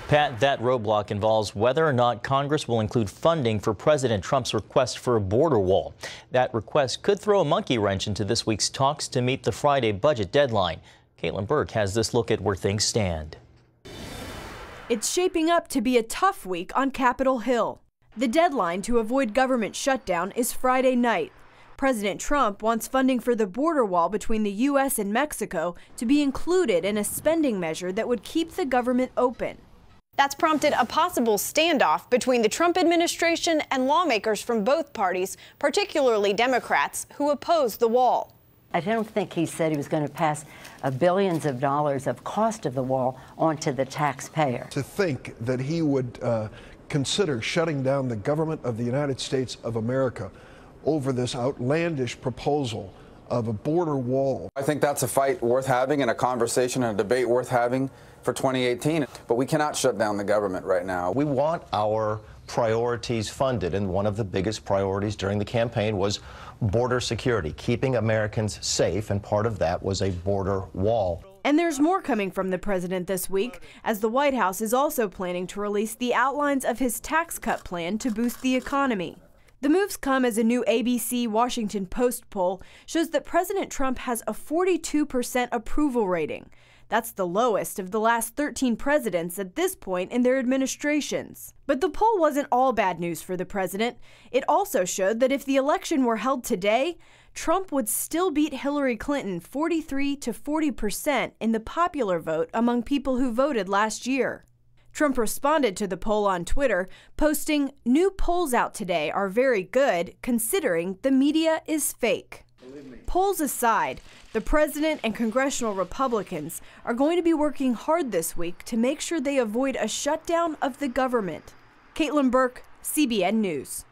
Pat, that roadblock involves whether or not Congress will include funding for President Trump's request for a border wall. That request could throw a monkey wrench into this week's talks to meet the Friday budget deadline. Caitlin Burke has this look at where things stand. It's shaping up to be a tough week on Capitol Hill. The deadline to avoid government shutdown is Friday night. President Trump wants funding for the border wall between the U.S. and Mexico to be included in a spending measure that would keep the government open. That's prompted a possible standoff between the Trump administration and lawmakers from both parties, particularly Democrats, who oppose the wall. I don't think he said he was going to pass billions of dollars of cost of the wall onto the taxpayer. To think that he would consider shutting down the government of the United States of America over this outlandish proposal of a border wall. I think that's a fight worth having and a conversation and a debate worth having for 2018. But we cannot shut down the government right now. We want our priorities funded, and one of the biggest priorities during the campaign was border security, keeping Americans safe, and part of that was a border wall. And there's more coming from the president this week, as the White House is also planning to release the outlines of his tax cut plan to boost the economy. The moves come as a new ABC Washington Post poll shows that President Trump has a 42% approval rating. That's the lowest of the last 13 presidents at this point in their administrations. But the poll wasn't all bad news for the president. It also showed that if the election were held today, Trump would still beat Hillary Clinton 43 to 40% in the popular vote among people who voted last year. Trump responded to the poll on Twitter, posting, "New polls out today are very good, considering the media is fake." Polls aside, the president and congressional Republicans are going to be working hard this week to make sure they avoid a shutdown of the government. Caitlin Burke, CBN News.